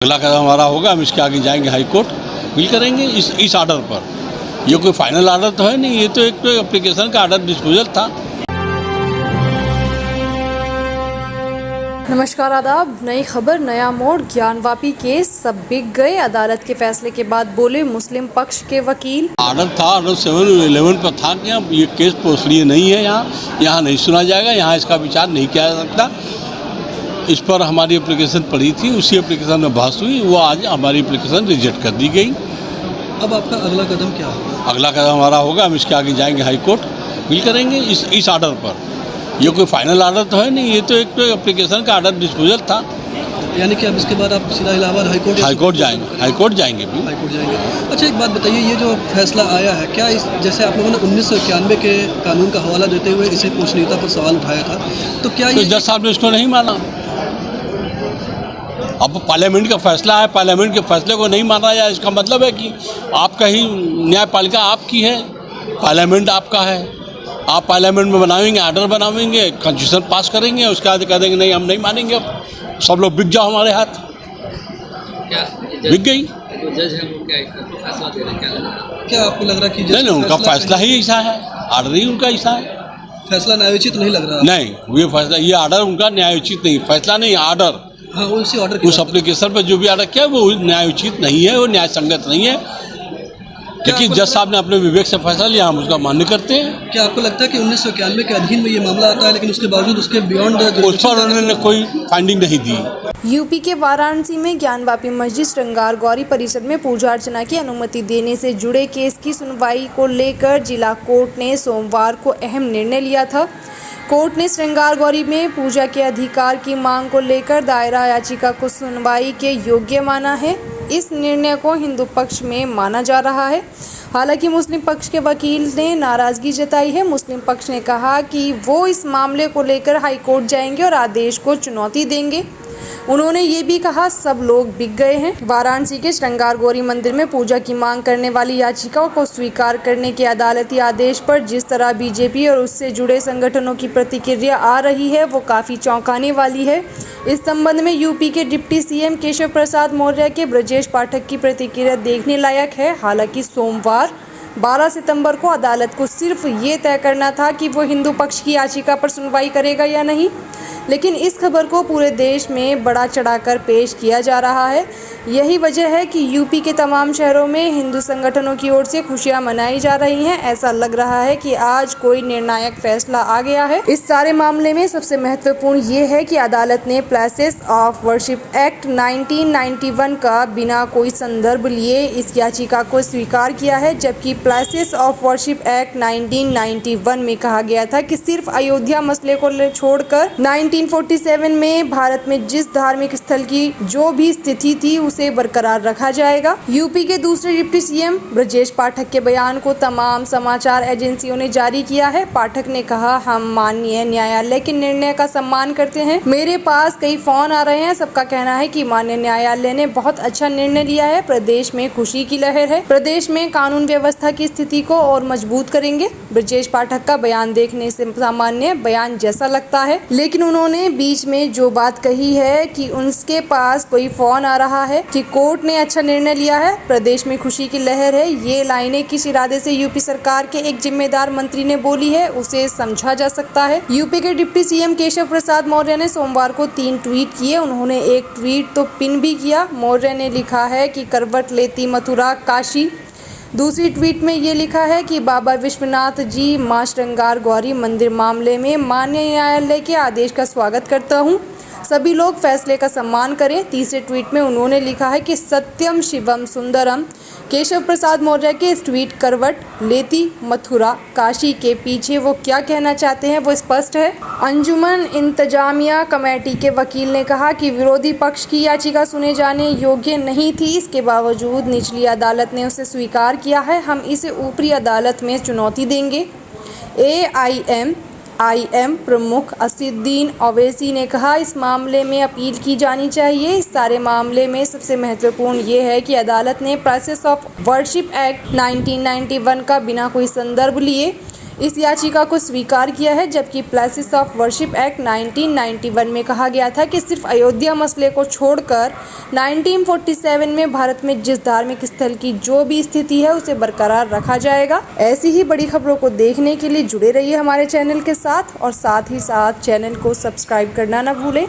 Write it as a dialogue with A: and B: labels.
A: अगला कदम हमारा होगा, हम इसके आगे जाएंगे हाई कोर्ट, अपील करेंगे इस आर्डर पर। ये कोई फाइनल आर्डर तो है नहीं, ये तो एक एप्लीकेशन का आर्डर डिस्पोजल था।
B: नमस्कार, आदाब। नई खबर, नया मोड़। ज्ञानवापी केस सब बिक गए। अदालत के फैसले के बाद बोले मुस्लिम पक्ष के वकील।
A: आर्डर था, आर्डर 711 पर था कि अब ये केस प्रोसीडिंग नहीं है, यहाँ नहीं सुना जाएगा, यहाँ इसका विचार नहीं किया जा सकता। इस पर हमारी एप्लीकेशन पड़ी थी, उसी एप्लीकेशन में बहस हुई, वो आज हमारी एप्लीकेशन रिजेक्ट कर दी गई।
C: अब आपका अगला कदम क्या होगा?
A: अगला कदम हमारा होगा, हम इसके आगे जाएंगे हाई कोर्ट, अपील करेंगे इस आर्डर पर। ये कोई फाइनल आर्डर तो है नहीं, ये तो एक एप्लीकेशन का आर्डर डिस्पोजल था।
C: यानी कि अब इसके बाद आप सीधा इलाहाबाद
A: हाईकोर्ट जाएंगे। हाईकोर्ट जाएंगे।
C: अच्छा, एक बात बताइए, ये जो फैसला आया है, क्या इस जैसे आप लोगों ने 1991 के कानून का हवाला देते हुए इसे पूछनीयता पर सवाल उठाया था, तो क्या ये
A: जज साहब ने इसको नहीं माना? अब पार्लियामेंट का फैसला है, पार्लियामेंट के फैसले को नहीं माना जाए, इसका मतलब है कि आपका ही न्यायपालिका आपकी है, पार्लियामेंट आपका है। आप पार्लियामेंट में बनाएंगे, आर्डर बनाएंगे, कॉन्स्टिट्यूशन पास करेंगे, उसके बाद कह देंगे नहीं हम नहीं मानेंगे, अब सब लोग बिक जाओ हमारे हाथ।
D: क्या
A: बिक गई।
D: जो जज है वो क्या फैसला दे रहे हैं?
C: क्या आपको लग रहा है कि
A: नहीं, उनका फैसला ही ऐसा है, आर्डर ही उनका ऐसा है।
C: फैसला न्यायोचित नहीं लग रहा?
A: नहीं, ये फैसला, ये आर्डर उनका न्यायोचित नहीं, फैसला नहीं, आर्डर।
C: हाँ, उसी ऑर्डर
A: उस एप्लीकेशन पर जो भी आर्डर किया वो न्यायोचित नहीं है, वो न्याय संगत नहीं है। लेकिन जज साहब ने अपने विवेक से फैसला लिया, हम उसका मान्य करते हैं।
C: क्या आपको लगता है कि 1991 के अधीन में ये मामला आता है, लेकिन उसके बावजूद उसके बियॉन्ड
A: उस पर उन्होंने कोई फाइंडिंग नहीं दी?
B: यूपी के वाराणसी में ज्ञानवापी मस्जिद श्रृंगार गौरी परिसर में पूजा अर्चना की अनुमति देने से जुड़े केस की सुनवाई को लेकर जिला कोर्ट ने सोमवार को अहम निर्णय लिया था। कोर्ट ने श्रृंगार गौरी में पूजा के अधिकार की मांग को लेकर दायरा याचिका को सुनवाई के योग्य माना है। इस निर्णय को हिंदू पक्ष में माना जा रहा है। हालांकि मुस्लिम पक्ष के वकील ने नाराजगी जताई है। मुस्लिम पक्ष ने कहा कि वो इस मामले को लेकर हाईकोर्ट जाएंगे और आदेश को चुनौती देंगे। उन्होंने ये भी कहा सब लोग बिक गए हैं। वाराणसी के श्रृंगार गौरी मंदिर में पूजा की मांग करने वाली याचिकाओं को स्वीकार करने के अदालती आदेश पर जिस तरह बीजेपी और उससे जुड़े संगठनों की प्रतिक्रिया आ रही है वो काफ़ी चौंकाने वाली है। इस संबंध में यूपी के डिप्टी सीएम केशव प्रसाद मौर्य के ब्रजेश पाठक की प्रतिक्रिया देखने लायक है। हालांकि सोमवार 12 सितंबर को अदालत को सिर्फ ये तय करना था कि वो हिंदू पक्ष की याचिका पर सुनवाई करेगा या नहीं, लेकिन इस खबर को पूरे देश में बड़ा चढ़ाकर पेश किया जा रहा है। यही वजह है कि यूपी के तमाम शहरों में हिंदू संगठनों की ओर से खुशियां मनाई जा रही हैं। ऐसा लग रहा है कि आज कोई निर्णायक फैसला आ गया है। इस सारे मामले में सबसे महत्वपूर्ण ये है कि अदालत ने प्लेसेस ऑफ वर्शिप एक्ट 1991 का बिना कोई संदर्भ लिए इस याचिका को स्वीकार किया है, जबकि प्लेसेस ऑफ वर्शिप एक्ट 1991 में कहा गया था कि सिर्फ अयोध्या मसले को छोड़कर 1947 में भारत में जिस धार्मिक स्थल की जो भी स्थिति थी उसे बरकरार रखा जाएगा। यूपी के दूसरे डिप्टी सीएम ब्रजेश पाठक के बयान को तमाम समाचार एजेंसियों ने जारी किया है। पाठक ने कहा, हम माननीय न्यायालय के निर्णय का सम्मान करते हैं। मेरे पास कई फोन आ रहे हैं, सबका कहना है कि माननीय न्यायालय ने बहुत अच्छा निर्णय लिया है। प्रदेश में खुशी की लहर है। प्रदेश में कानून व्यवस्था की स्थिति को और मजबूत करेंगे। ब्रजेश पाठक का बयान देखने से सामान्य बयान जैसा लगता है, लेकिन उन्होंने बीच में जो बात कही है कि उनके पास कोई फोन आ रहा है कि कोर्ट ने अच्छा निर्णय लिया है, प्रदेश में खुशी की लहर है, ये लाइनें किस इरादे से यूपी सरकार के एक जिम्मेदार मंत्री ने बोली है उसे समझा जा सकता है। यूपी के डिप्टी सीएम केशव प्रसाद मौर्य ने सोमवार को 3 ट्वीट किए। उन्होंने एक ट्वीट तो पिन भी किया। मौर्य ने लिखा है कि करवट लेती मथुरा काशी। दूसरी ट्वीट में ये लिखा है कि बाबा विश्वनाथ जी मां श्रृंगार गौरी मंदिर मामले में माननीय न्यायालय के आदेश का स्वागत करता हूँ, सभी लोग फैसले का सम्मान करें। तीसरे ट्वीट में उन्होंने लिखा है कि सत्यम शिवम सुंदरम। केशव प्रसाद मौर्य के इस ट्वीट करवट लेती मथुरा काशी के पीछे वो क्या कहना चाहते हैं वो स्पष्ट है। अंजुमन इंतजामिया कमेटी के वकील ने कहा कि विरोधी पक्ष की याचिका सुने जाने योग्य नहीं थी, इसके बावजूद निचली अदालत ने उसे स्वीकार किया है। हम इसे ऊपरी अदालत में चुनौती देंगे। AIM प्रमुख असदुद्दीन ओवैसी ने कहा, इस मामले में अपील की जानी चाहिए। इस सारे मामले में सबसे महत्वपूर्ण ये है कि अदालत ने प्लेसेस ऑफ वर्शिप एक्ट 1991 का बिना कोई संदर्भ लिए इस याचिका को स्वीकार किया है, जबकि प्लेसेस ऑफ वर्शिप एक्ट 1991 में कहा गया था कि सिर्फ अयोध्या मसले को छोड़कर 1947 में भारत में जिस धार्मिक स्थल की जो भी स्थिति है उसे बरकरार रखा जाएगा। ऐसी ही बड़ी खबरों को देखने के लिए जुड़े रहिए हमारे चैनल के साथ और साथ ही साथ चैनल को सब्सक्राइब करना ना भूलें।